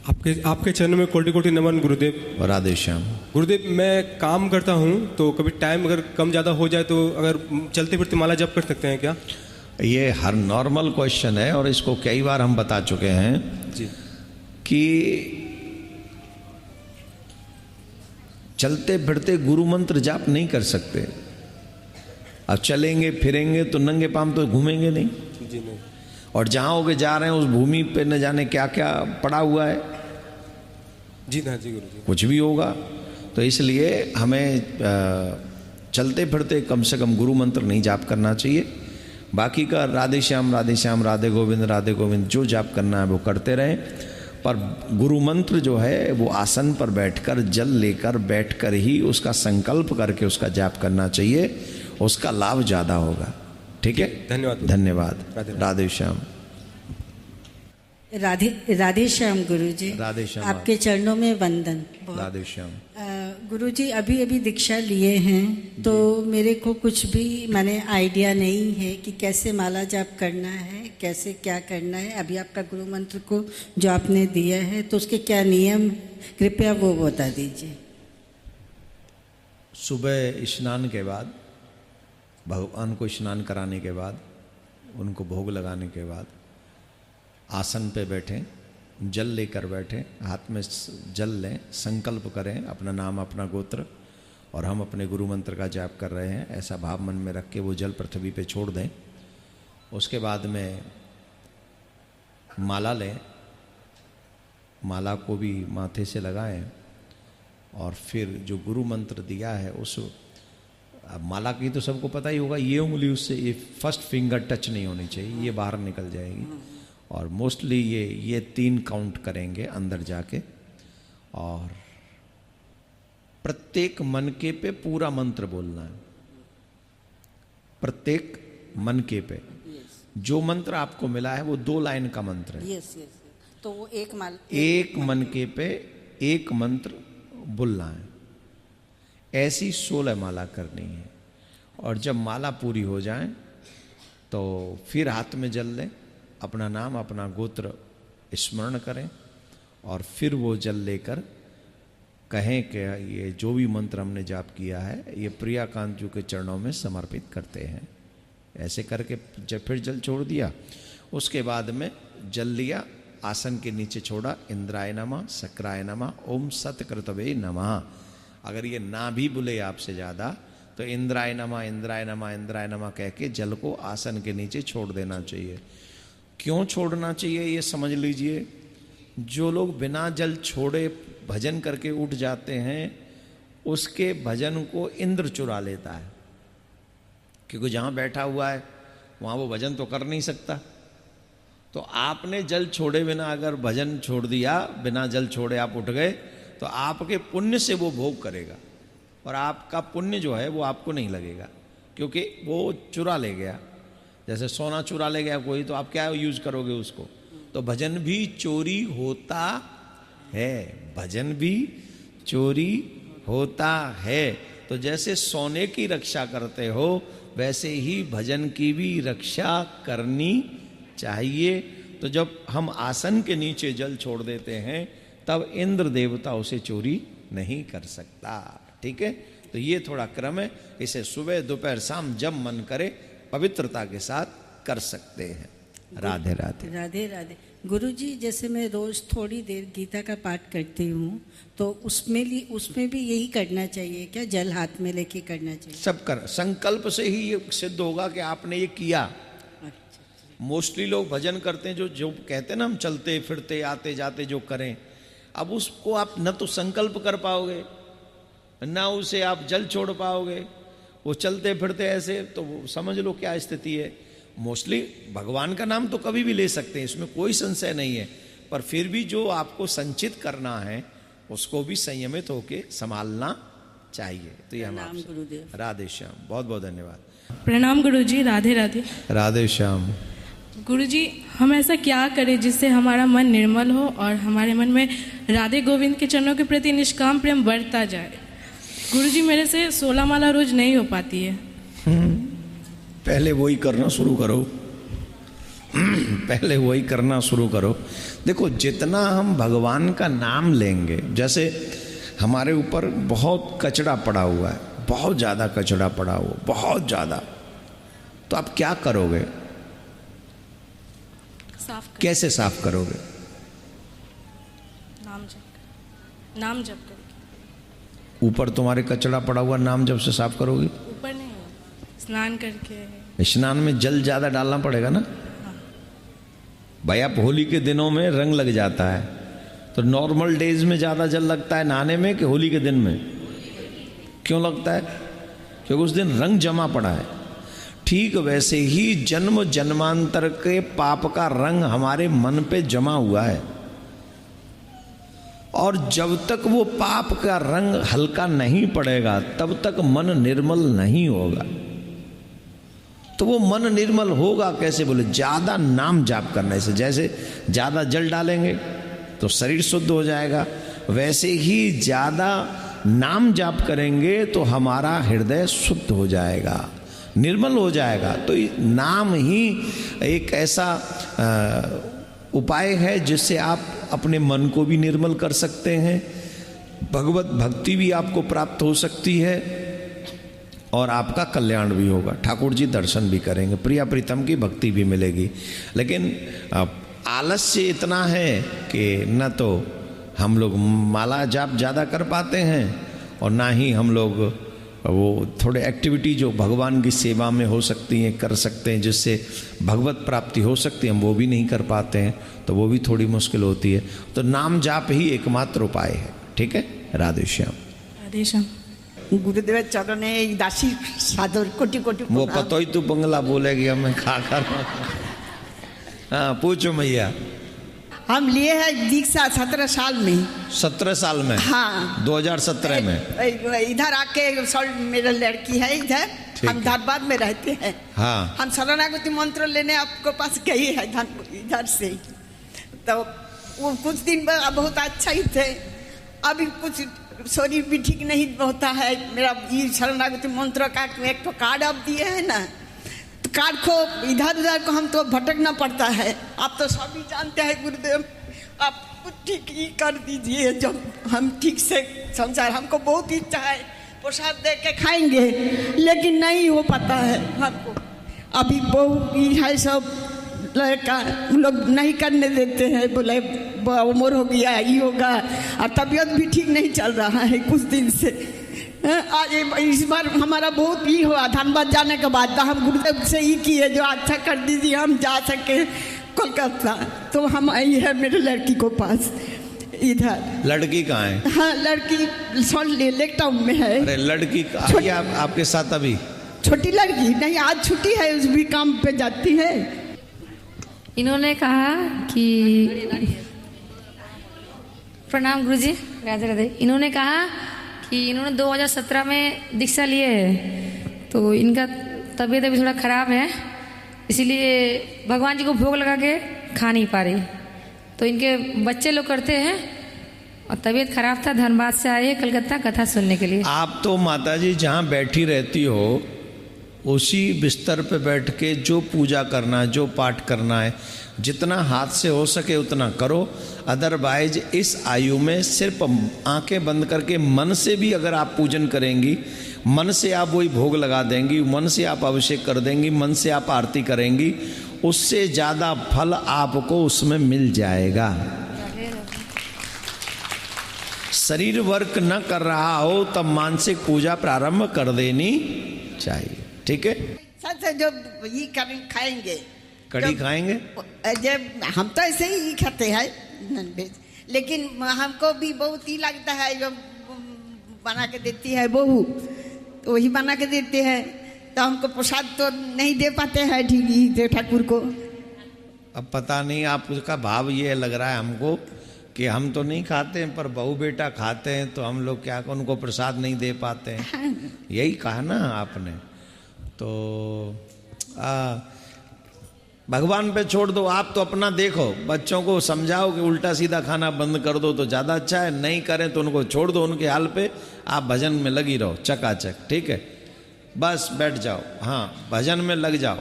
आपके आपके चरणों में कोटि कोटि नमन गुरुदेव। राधे श्याम। गुरुदेव, मैं काम करता हूँ तो कभी टाइम अगर कम ज़्यादा हो जाए तो अगर चलते फिरते माला जप कर सकते हैं क्या? ये हर नॉर्मल क्वेश्चन है और इसको कई बार हम बता चुके हैं जी कि चलते फिरते गुरु मंत्र जाप नहीं कर सकते। अब चलेंगे फिरेंगे तो नंगे पांव तो घूमेंगे नहीं। जी नहीं। और जहां होके जा रहे हैं उस भूमि पे न जाने क्या क्या पड़ा हुआ है। जी हाँ जी गुरुजी। कुछ भी होगा। तो इसलिए हमें चलते फिरते कम से कम गुरु मंत्र नहीं जाप करना चाहिए। बाकी का राधे श्याम राधे गोविंद जो जाप करना है वो करते रहें। पर गुरु मंत्र जो है वो आसन पर बैठकर जल लेकर बैठकर ही उसका संकल्प करके उसका जाप करना चाहिए। उसका लाभ ज़्यादा होगा। ठीक है, धन्यवाद। धन्यवाद। राधे श्याम। राधे श्याम गुरुजी। राधे श्याम। आपके चरणों में वंदन। राधे श्याम। गुरुजी अभी अभी दीक्षा लिए हैं तो मेरे को कुछ भी माने आइडिया नहीं है कि कैसे माला जाप करना है, कैसे क्या करना है। अभी आपका गुरु मंत्र को जो आपने दिया है तो उसके क्या नियम, कृपया वो बता दीजिए। सुबह स्नान के बाद, भगवान को स्नान कराने के बाद, उनको भोग लगाने के बाद आसन पे बैठें, जल लेकर बैठें, हाथ में जल लें, संकल्प करें अपना नाम अपना गोत्र और हम अपने गुरु मंत्र का जाप कर रहे हैं ऐसा भाव मन में रख के वो जल पृथ्वी पे छोड़ दें। उसके बाद में माला लें, माला को भी माथे से लगाएं और फिर जो गुरु मंत्र दिया है उस माला की तो सबको पता ही होगा, ये उंगली उससे ये फर्स्ट फिंगर टच नहीं होनी चाहिए, ये बाहर निकल जाएगी। और मोस्टली ये 3 काउंट करेंगे अंदर जाके और प्रत्येक मनके पे पूरा मंत्र बोलना है। प्रत्येक मनके पे जो मंत्र आपको मिला है वो 2 लाइन का मंत्र है। Yes yes. तो वो एक मनके पे एक मंत्र बोलना है। ऐसी 16 माला करनी है। और जब माला पूरी हो जाए तो फिर हाथ में जल लें, अपना नाम अपना गोत्र स्मरण करें और फिर वो जल लेकर कहें कि ये जो भी मंत्र हमने जाप किया है ये प्रियाकांत जी के चरणों में समर्पित करते हैं। ऐसे करके जब फिर जल छोड़ दिया, उसके बाद में जल लिया, आसन के नीचे छोड़ा, इंद्राय नमः शक्राय नमः ओम सतकृतवे नमः। अगर ये ना भी बोले आपसे ज़्यादा तो इंद्राय नमः कह के जल को आसन के नीचे छोड़ देना चाहिए। क्यों छोड़ना चाहिए ये समझ लीजिए। जो लोग बिना जल छोड़े भजन करके उठ जाते हैं उसके भजन को इंद्र चुरा लेता है, क्योंकि जहाँ बैठा हुआ है वहाँ वो भजन तो कर नहीं सकता। तो आपने जल छोड़े बिना अगर भजन छोड़ दिया, बिना जल छोड़े आप उठ गए तो आपके पुण्य से वो भोग करेगा और आपका पुण्य जो है वो आपको नहीं लगेगा, क्योंकि वो चुरा ले गया। जैसे सोना चुरा ले गया कोई तो आप क्या यूज करोगे उसको। तो भजन भी चोरी होता है, भजन भी चोरी होता है। तो जैसे सोने की रक्षा करते हो वैसे ही भजन की भी रक्षा करनी चाहिए। तो जब हम आसन के नीचे जल छोड़ देते हैं तब इंद्र देवता उसे चोरी नहीं कर सकता। ठीक है, तो ये थोड़ा क्रम है। इसे सुबह दोपहर शाम जब मन करे पवित्रता के साथ कर सकते हैं। राधे राधे। राधे राधे। गुरुजी, जैसे मैं रोज थोड़ी देर गीता का पाठ करती हूँ तो उसमें भी यही करना चाहिए क्या? जल हाथ में लेके करना चाहिए? सब कर, संकल्प से ही ये सिद्ध होगा कि आपने ये किया। मोस्टली लोग भजन करते हैं जो कहते हैं ना हम चलते फिरते आते जाते जो करें, अब उसको आप न तो संकल्प कर पाओगे ना उसे आप जल छोड़ पाओगे। वो चलते फिरते ऐसे तो समझ लो क्या स्थिति है। मोस्टली भगवान का नाम तो कभी भी ले सकते हैं, इसमें कोई संशय नहीं है, पर फिर भी जो आपको संचित करना है उसको भी संयमित होके संभालना चाहिए। तो ये हम आपसे राधे श्याम। बहुत बहुत धन्यवाद। प्रणाम गुरुजी। राधे राधे। राधे श्याम। गुरुजी, हम ऐसा क्या करें जिससे हमारा मन निर्मल हो और हमारे मन में राधे गोविंद के चरणों के प्रति निष्काम प्रेम बढ़ता जाए? गुरुजी, मेरे से 16 माला रोज नहीं हो पाती है। पहले वही करना शुरू करो। पहले वही करना शुरू करो। देखो जितना हम भगवान का नाम लेंगे, जैसे हमारे ऊपर बहुत कचरा पड़ा हुआ है, बहुत ज़्यादा कचरा पड़ा हुआ, बहुत ज़्यादा, तो आप क्या करोगे? कैसे साफ करोगे? नाम जप करके। ऊपर तुम्हारे कचरा पड़ा हुआ, नाम जब से साफ करोगे? ऊपर नहीं, स्नान करके। स्नान में जल ज्यादा डालना पड़ेगा ना। भाई आप होली के दिनों में रंग लग जाता है, तो नॉर्मल डेज में ज्यादा जल लगता है नहाने में कि होली के दिन में? क्यों लगता है? क्योंकि उस दिन रंग जमा पड़ा है। ठीक वैसे ही जन्म जन्मांतर के पाप का रंग हमारे मन पे जमा हुआ है, और जब तक वो पाप का रंग हल्का नहीं पड़ेगा तब तक मन निर्मल नहीं होगा। तो वो मन निर्मल होगा कैसे? बोले ज्यादा नाम जाप करने से। जैसे ज्यादा जल डालेंगे तो शरीर शुद्ध हो जाएगा, वैसे ही ज्यादा नाम जाप करेंगे तो हमारा हृदय शुद्ध हो जाएगा, निर्मल हो जाएगा। तो नाम ही एक ऐसा उपाय है जिससे आप अपने मन को भी निर्मल कर सकते हैं, भगवत भक्ति भी आपको प्राप्त हो सकती है, और आपका कल्याण भी होगा। ठाकुर जी दर्शन भी करेंगे, प्रिया प्रीतम की भक्ति भी मिलेगी। लेकिन आलस्य इतना है कि न तो हम लोग माला जाप ज़्यादा कर पाते हैं, और ना ही हम लोग वो थोड़े एक्टिविटी जो भगवान की सेवा में हो सकती हैं कर सकते हैं, जिससे भगवत प्राप्ति हो सकती है, हम वो भी नहीं कर पाते हैं, तो वो भी थोड़ी मुश्किल होती है। तो नाम जाप ही एकमात्र उपाय है। ठीक है, राधे श्याम। राधे श्याम। गुरुदेव चरणे दासी सादर कोटि कोटि। वो पतो ही तू बंगला बोलेगी, हमें खा कर। हाँ पूछो मैया। हम लिए हैं दीक्षा 17 साल में। 17 साल में? हाँ 2017 में। इधर आके मेरा लड़की है इधर, हम धनबाद में रहते हैं। हाँ हम शरणागति मंत्र लेने आपको पास गए हैं इधर से, तो वो कुछ दिन बहुत अच्छा ही थे। अभी कुछ शरीर भी ठीक नहीं होता है मेरा। ये शरणागति मंत्र का एक तो कार्ड आप दिए है ना, तो कार्ड को इधर उधर को हम तो भटकना पड़ता है। आप तो सभी जानते हैं गुरुदेव, आप कुछ ठीक ही कर दीजिए जब हम ठीक से संसार। हमको बहुत इच्छा है प्रसाद दे के खाएंगे, लेकिन नहीं हो पाता है हमको। अभी बहू है सब लड़का लोग नहीं करने देते हैं, बोले उम्र हो गया ये होगा, और तबीयत भी ठीक नहीं चल रहा है कुछ दिन से। आज इस बार हमारा बहुत ही हुआ धनबाद जाने के बाद, तो हम गुरुदेव से ही किए जो अच्छा कर दीजिए हम जा सके कोलकाता। तो हम आई है मेरे लड़की को पास इधर। लड़की कहाँ है? हाँ लड़की लेक टाउन में है। अरे लड़की आपके साथ अभी? छोटी लड़की नहीं, आज छुट्टी है, उस भी काम पे जाती है। इन्होंने कहा कि प्रणाम गुरुजी, राधे राधे। इन्होंने कहा कि इन्होंने 2017 में दीक्षा लिए है, तो इनका तबीयत अभी थोड़ा ख़राब है, इसीलिए भगवान जी को भोग लगा के खा नहीं पा रही। तो इनके बच्चे लोग करते हैं, और तबीयत खराब था, धनबाद से आए कलकत्ता कथा सुनने के लिए। आप तो माता जी जहाँ बैठी रहती हो उसी बिस्तर पे बैठ के जो पूजा करना है, जो पाठ करना है, जितना हाथ से हो सके उतना करो। अदरवाइज इस आयु में सिर्फ आंखें बंद करके मन से भी अगर आप पूजन करेंगी, मन से आप वही भोग लगा देंगी, मन से आप अभिषेक कर देंगी, मन से आप आरती करेंगी, उससे ज़्यादा फल आपको उसमें मिल जाएगा। शरीर वर्क न कर रहा हो तब मानसिक पूजा प्रारंभ कर देनी चाहिए। ठीक है, सच जो ये खाएंगे, कड़ी खाएंगे, जब हम तो ऐसे ही खाते हैं नॉनवेज, लेकिन हमको भी बहुत ही लगता है जो बना के देती है बहू, तो वही बना के देते हैं, तो हमको प्रसाद तो नहीं दे पाते हैं ठीक से ठाकुर को। अब पता नहीं आपका भाव ये लग रहा है हमको कि हम तो नहीं खाते हैं पर बहू बेटा खाते हैं, तो हम लोग क्या उनको प्रसाद नहीं दे पाते हैं, यही कहा ना आपने। तो भगवान पे छोड़ दो, आप तो अपना देखो, बच्चों को समझाओ कि उल्टा सीधा खाना बंद कर दो तो ज़्यादा अच्छा है, नहीं करें तो उनको छोड़ दो उनके हाल पे, आप भजन में लगी रहो चकाचक। ठीक है, बस बैठ जाओ, हाँ भजन में लग जाओ।